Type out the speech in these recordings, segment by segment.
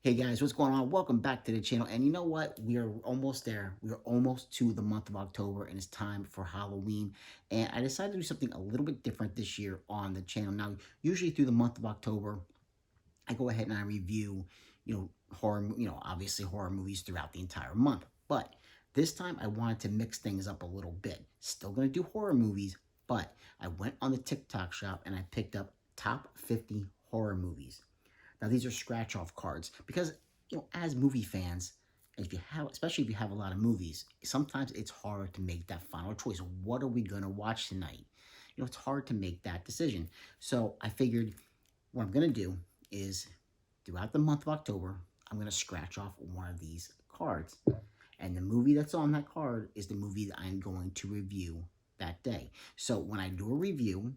Hey guys, what's going on? Welcome back to the channel. And you know what? We are almost there. We are almost to the month of October and it's time for Halloween. And I decided to do something a little bit different this year on the channel. Now, usually through the month of October, I go ahead and I review, horror, obviously horror movies throughout the entire month. But this time I wanted to mix things up a little bit. Still going to do horror movies, but I went on the TikTok shop and I picked up top 50 horror movies. Now these are scratch off cards because as movie fans, if you have, especially if you have a lot of movies, sometimes it's hard to make that final choice. What are we gonna watch tonight? It's hard to make that decision. So I figured what I'm gonna do is throughout the month of October, I'm gonna scratch off one of these cards. And the movie that's on that card is the movie that I'm going to review that day. So when I do a review,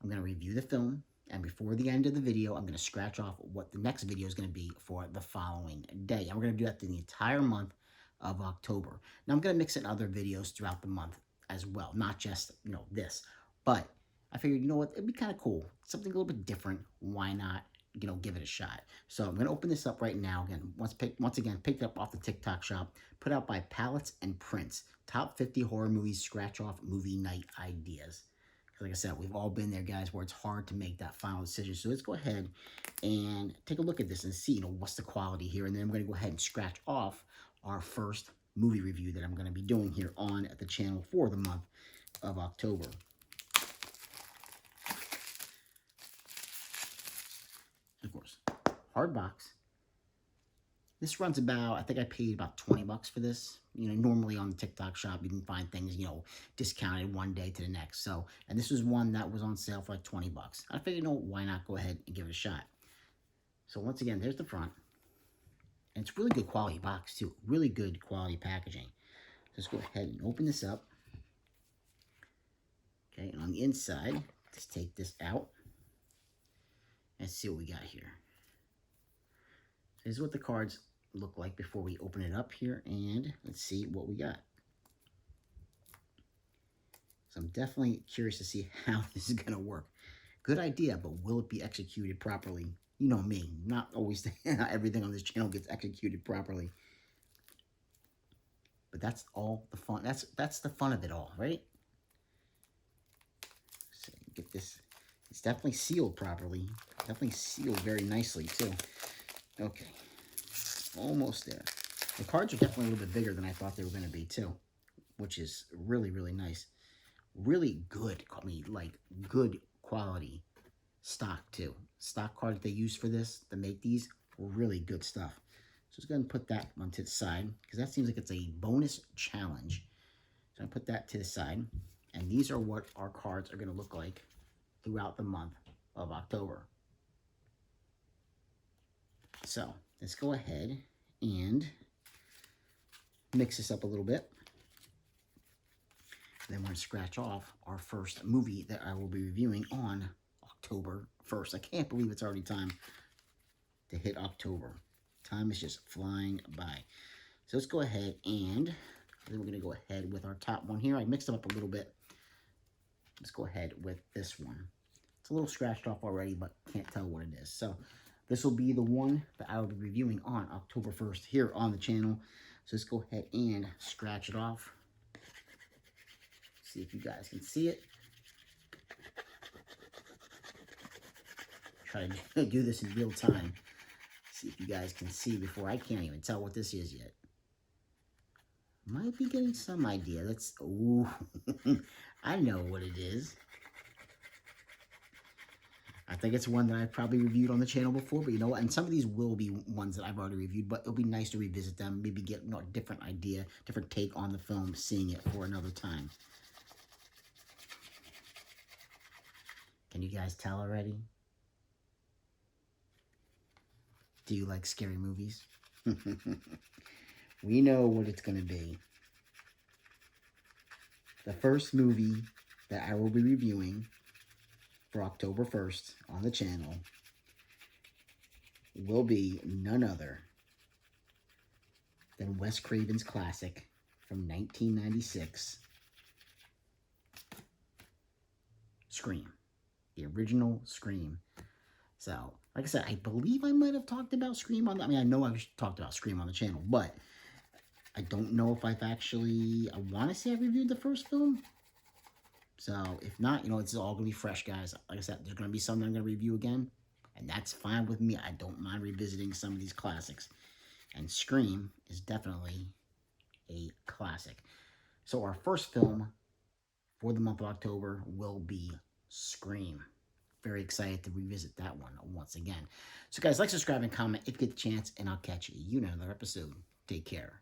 I'm going to review the film, and before the end of the video, I'm going to scratch off what the next video is going to be for the following day. And we're going to do that through the entire month of October. Now, I'm going to mix in other videos throughout the month as well, not just, this. But I figured, you know what, it'd be kind of cool. Something a little bit different. Why not, give it a shot? So I'm going to open this up right now. Again, once again, picked up off the TikTok shop, put out by Palettes and Prints. Top 50 horror movies, scratch off movie night ideas. Like I said, we've all been there, guys, where it's hard to make that final decision. So let's go ahead and take a look at this and see, what's the quality here. And then I'm going to go ahead and scratch off our first movie review that I'm going to be doing here on the channel for the month of October. Of course, hard box. This runs about, I think I paid about 20 bucks for this. Normally on the TikTok shop, you can find things, discounted one day to the next. So, and this was one that was on sale for like 20 bucks. I figured, why not go ahead and give it a shot? So once again, there's the front. And it's really good quality box too. Really good quality packaging. Let's go ahead and open this up. Okay, and on the inside, let's take this out. And see what we got here. This is what the cards look like before we open it up here, and let's see what we got. So I'm definitely curious to see how this is going to work. Good idea, but will it be executed properly? You know me, not always everything on this channel gets executed properly. But that's all the fun. That's the fun of it all, right? So get this. It's definitely sealed properly. Definitely sealed very nicely too. Okay. Almost there. The cards are definitely a little bit bigger than I thought they were going to be too, which is really, really nice. Really good, good quality stock too. Stock card that they use for this, to make these, really good stuff. So let's go ahead and put that one to the side, because that seems like it's a bonus challenge. So I put that to the side, and these are what our cards are going to look like throughout the month of October. So let's go ahead and mix this up a little bit. Then we're going to scratch off our first movie that I will be reviewing on October 1st. I can't believe it's already time to hit October. Time is just flying by. So let's go ahead and then we're going to go ahead with our top one here. I mixed them up a little bit. Let's go ahead with this one. It's a little scratched off already, but can't tell what it is. So this will be the one that I will be reviewing on October 1st here on the channel. So let's go ahead and scratch it off. See if you guys can see it. Try to do this in real time. See if you guys can see before. I can't even tell what this is yet. Might be getting some idea. Let's, ooh, I know what it is. I think it's one that I've probably reviewed on the channel before, but you know what? And some of these will be ones that I've already reviewed, but it'll be nice to revisit them, maybe get a different idea, different take on the film, seeing it for another time. Can you guys tell already? Do you like scary movies? We know what it's going to be. The first movie that I will be reviewing for October 1st on the channel will be none other than Wes Craven's classic from 1996, Scream. The original Scream. So, Like I said, I believe I might have talked about Scream on. I mean, I know I've talked about Scream on the channel, but I don't know if I've actually. I want to say I reviewed the first film. So if not, it's all gonna be fresh, guys. Like I said, there's gonna be something I'm gonna review again, and that's fine with me. I don't mind revisiting some of these classics, and Scream is definitely a classic. So our first film for the month of October will be Scream. Very excited to revisit that one once again. So guys, like, subscribe, and comment if you get the chance, and I'll catch you in another episode. Take care.